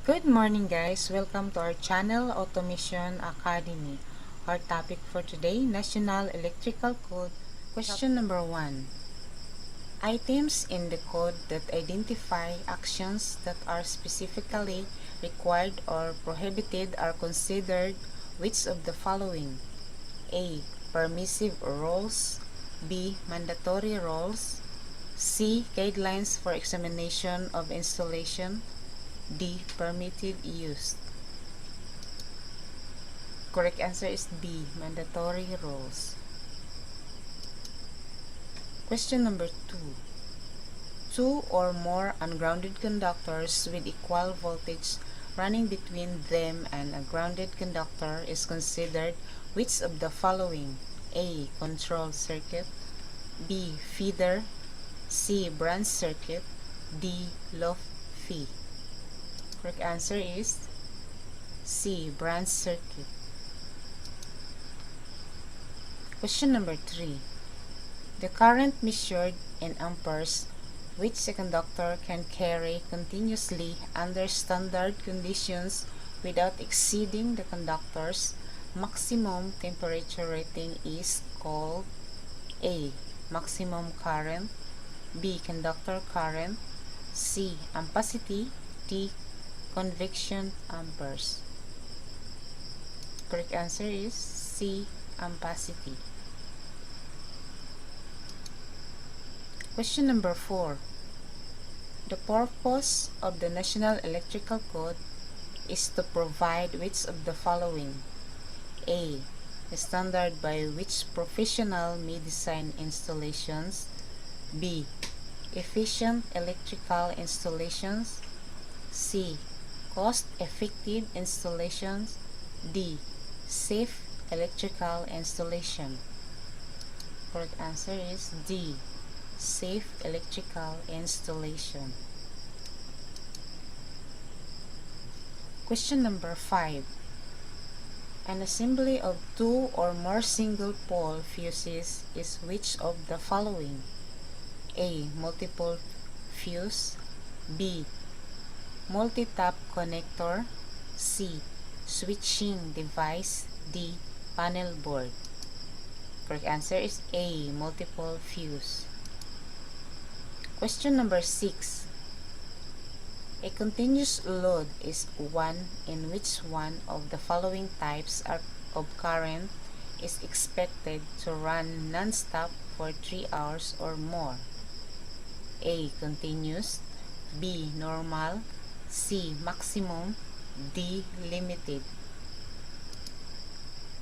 Good morning guys, welcome to our channel Automation Academy. Our topic for today, National Electrical Code. Question number 1. Items in the code that identify actions that are specifically required or prohibited are considered which of the following? A. Permissive rules. B. Mandatory rules. C. Guidelines for examination of installation. D. Permitted use. Correct answer is B. Mandatory rules. Question number 2. Two or more ungrounded conductors with equal voltage running between them and a grounded conductor is considered which of the following? A. Control circuit. B. Feeder. C. Branch circuit. D. Loop-fee. Correct answer is C. Branch circuit. Question number 3. The current measured in amperes which a conductor can carry continuously under standard conditions without exceeding the conductor's maximum temperature rating is called A. Maximum current. B. Conductor current. C. Ampacity. D. Convection amperes. Correct answer is C. Ampacity. Question number 4. The purpose of the National Electrical Code is to provide which of the following? A. A standard by which professional may design installations. B. Efficient electrical installations. C. Cost-effective installations. D. Safe electrical installation. Correct answer is D. Safe electrical installation. Question number 5. An assembly of two or more single pole fuses is which of the following? A. Multiple fuse. B. Multi-tap connector. C. Switching device. D. Panel board. Correct answer is A. Multiple fuse. Question number 6. A continuous load is one in which one of the following types of current is expected to run non-stop for 3 hours or more. A. Continuous. B. Normal. C. Maximum. D. Limited.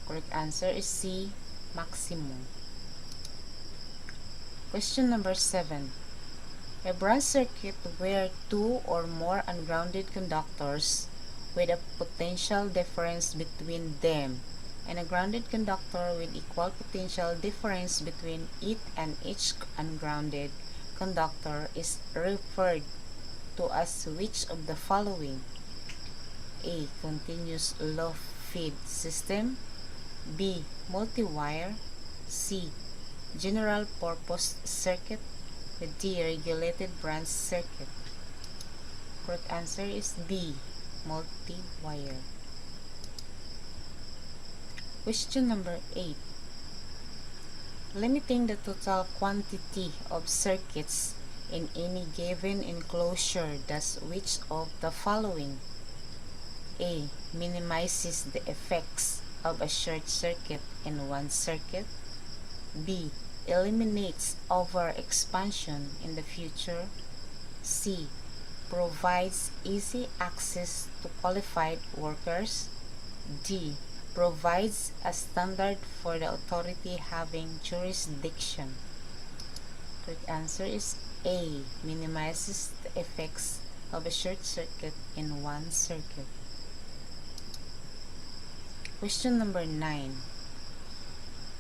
Correct answer is C. Maximum. Question number 7. A branch circuit where two or more ungrounded conductors with a potential difference between them and a grounded conductor with equal potential difference between it and each ungrounded conductor is referred to as which of the following? A. Continuous low feed system. B. Multi-wire. C. General purpose circuit. With D. Regulated branch circuit. Correct answer is B. Multi-wire. Question number 8. Limiting the total quantity of circuits in any given enclosure does which of the following? A. Minimizes the effects of a short circuit in one circuit. B. Eliminates overexpansion in the future. C. Provides easy access to qualified workers. D. Provides a standard for the authority having jurisdiction. Correct answer is A. Minimizes the effects of a short circuit in one circuit. Question number 9.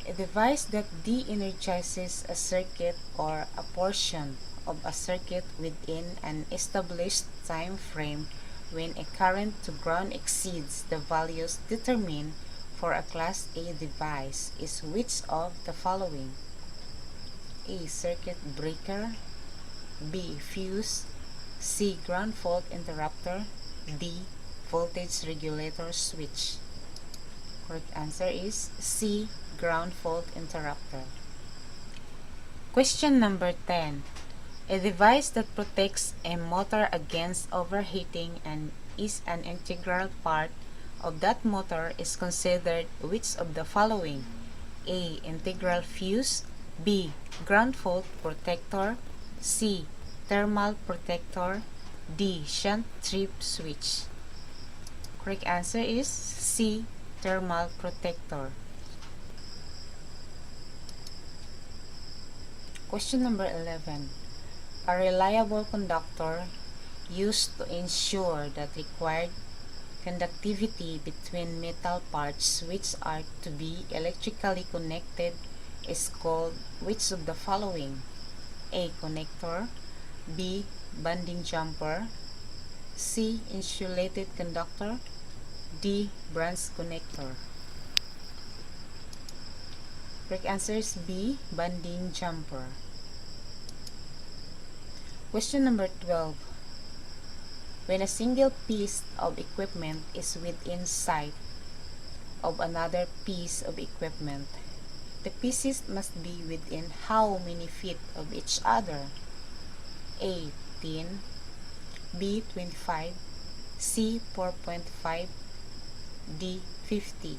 A device that de-energizes a circuit or a portion of a circuit within an established time frame when a current to ground exceeds the values determined for a Class A device is which of the following? A. Circuit breaker. B. Fuse. C. Ground fault interrupter. D. Voltage regulator switch. Correct answer is C. Ground fault interrupter. Question number 10. A device that protects a motor against overheating and is an integral part of that motor is considered which of the following? A. Integral fuse. B. Ground fault protector. C. Thermal protector. D. Shunt trip switch. Correct answer is C. Thermal protector. Question number 11. A reliable conductor used to ensure that required conductivity between metal parts which are to be electrically connected is called which of the following? A. Connector. B. Bonding jumper. C. Insulated conductor. D. Branch connector. Correct answer is B. Bonding jumper. Question number 12. When a single piece of equipment is within sight of another piece of equipment, the pieces must be within how many feet of each other? A. 10. B. 25. C. 4.5. D. 50.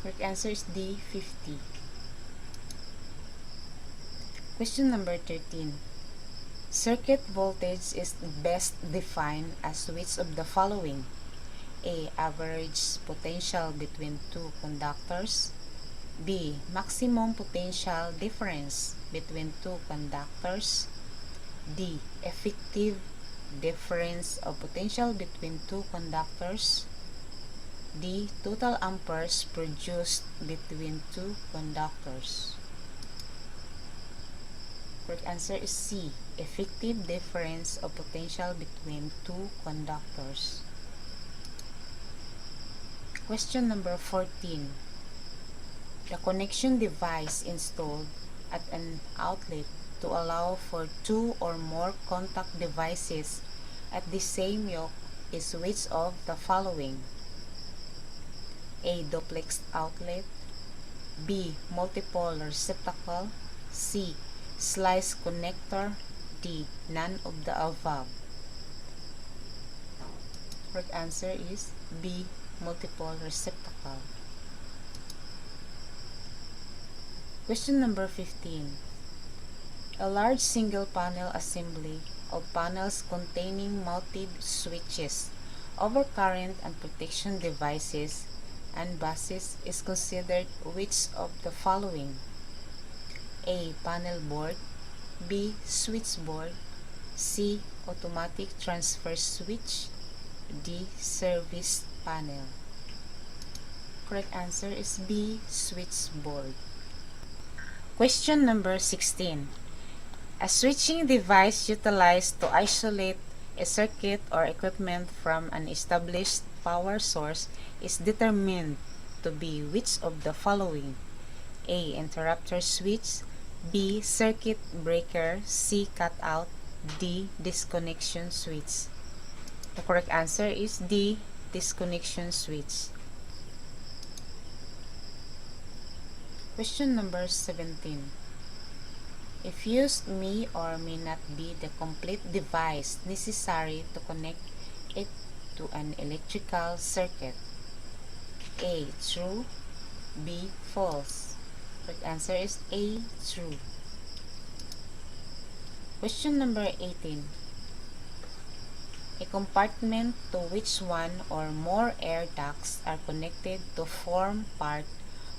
Correct answer is D. 50. Question number 13. Circuit voltage is best defined as which of the following? A. Average potential between two conductors. B. Maximum potential difference between two conductors. D. Effective difference of potential between two conductors. D. Total amperes produced between two conductors. Correct answer is C. Effective difference of potential between two conductors. Question number 14. The connection device installed at an outlet to allow for two or more contact devices at the same yoke is which of the following? A. Duplex outlet. B. Multiple receptacle. C. Slice connector. D. None of the above. Correct answer is B. Multiple receptacle. Question number 15. A large single panel assembly of panels containing mounted switches, overcurrent and protection devices, and buses is considered which of the following? A. Panel board. B. Switchboard. C. Automatic transfer switch. D. Service panel. Correct answer is B. Switchboard. Question number 16. A switching device utilized to isolate a circuit or equipment from an established power source is determined to be which of the following? A. Interrupter switch. B. Circuit breaker. C. Cutout. D. Disconnection switch. The correct answer is D. Disconnection switch. Question number 17. A fuse may or may not be the complete device necessary to connect it to an electrical circuit. A. True. B. False. Correct answer is A. True. Question number 18. A compartment to which one or more air ducts are connected to form part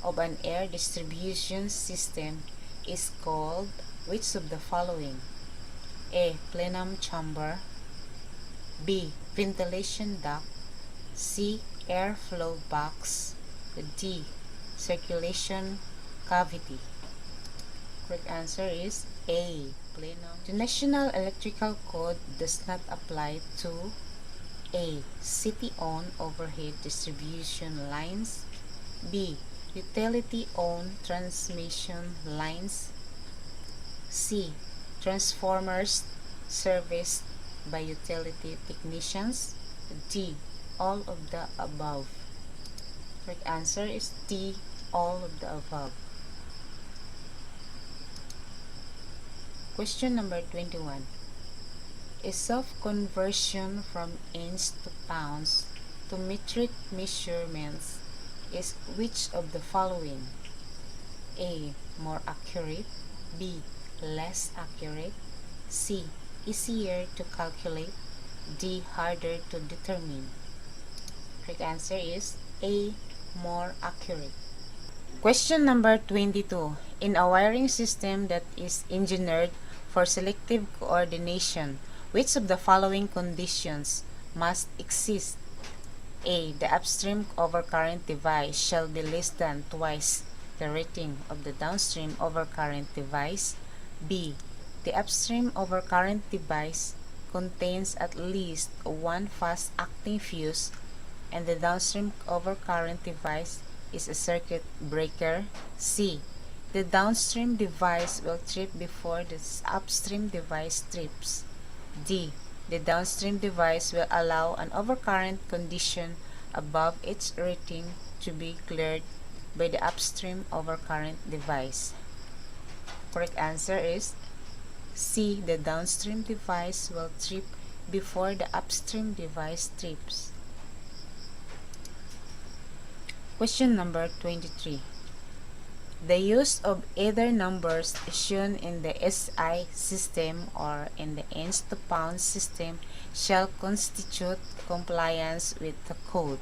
of an air distribution system is called which of the following? A. Plenum chamber. B. Ventilation duct. C. Airflow box. D. Circulation cavity. Correct answer is A. Plenum. The National Electrical Code does not apply to A. City-owned overhead distribution lines. B. Utility-owned transmission lines. C. Transformers serviced by utility technicians? D. All of the above. Correct answer is D. All of the above. Question number 21. A self-conversion from inch to pounds to metric measurements is which of the following? A. More accurate. B. Less accurate. C. Easier to calculate. D. Harder to determine. Correct answer is A. More accurate. Question number 22. In a wiring system that is engineered for selective coordination, which of the following conditions must exist? A. The upstream overcurrent device shall be less than twice the rating of the downstream overcurrent device. B. The upstream overcurrent device contains at least one fast-acting fuse, and the downstream overcurrent device is a circuit breaker. C. The downstream device will trip before the upstream device trips. D. The downstream device will allow an overcurrent condition above its rating to be cleared by the upstream overcurrent device. Correct answer is C. The downstream device will trip before the upstream device trips. Question number 23. The use of either numbers shown in the SI system or in the inch to pound system shall constitute compliance with the code.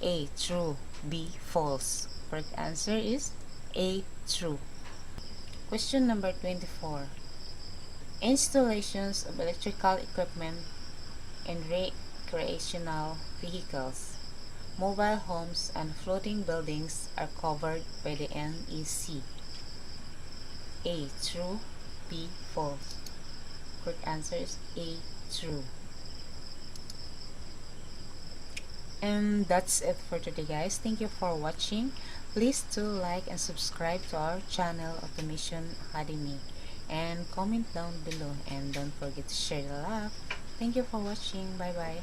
A. True. B. False. Correct answer is A. True. Question number 24. Installations of electrical equipment in recreational vehicles, mobile homes, and floating buildings are covered by the NEC. A. True. B. False. Correct answer is A. True. And that's it for today, guys. Thank you for watching. Please do like and subscribe to our channel, Automation Academy, and comment down below, and don't forget to share the love. Thank you for watching. Bye bye.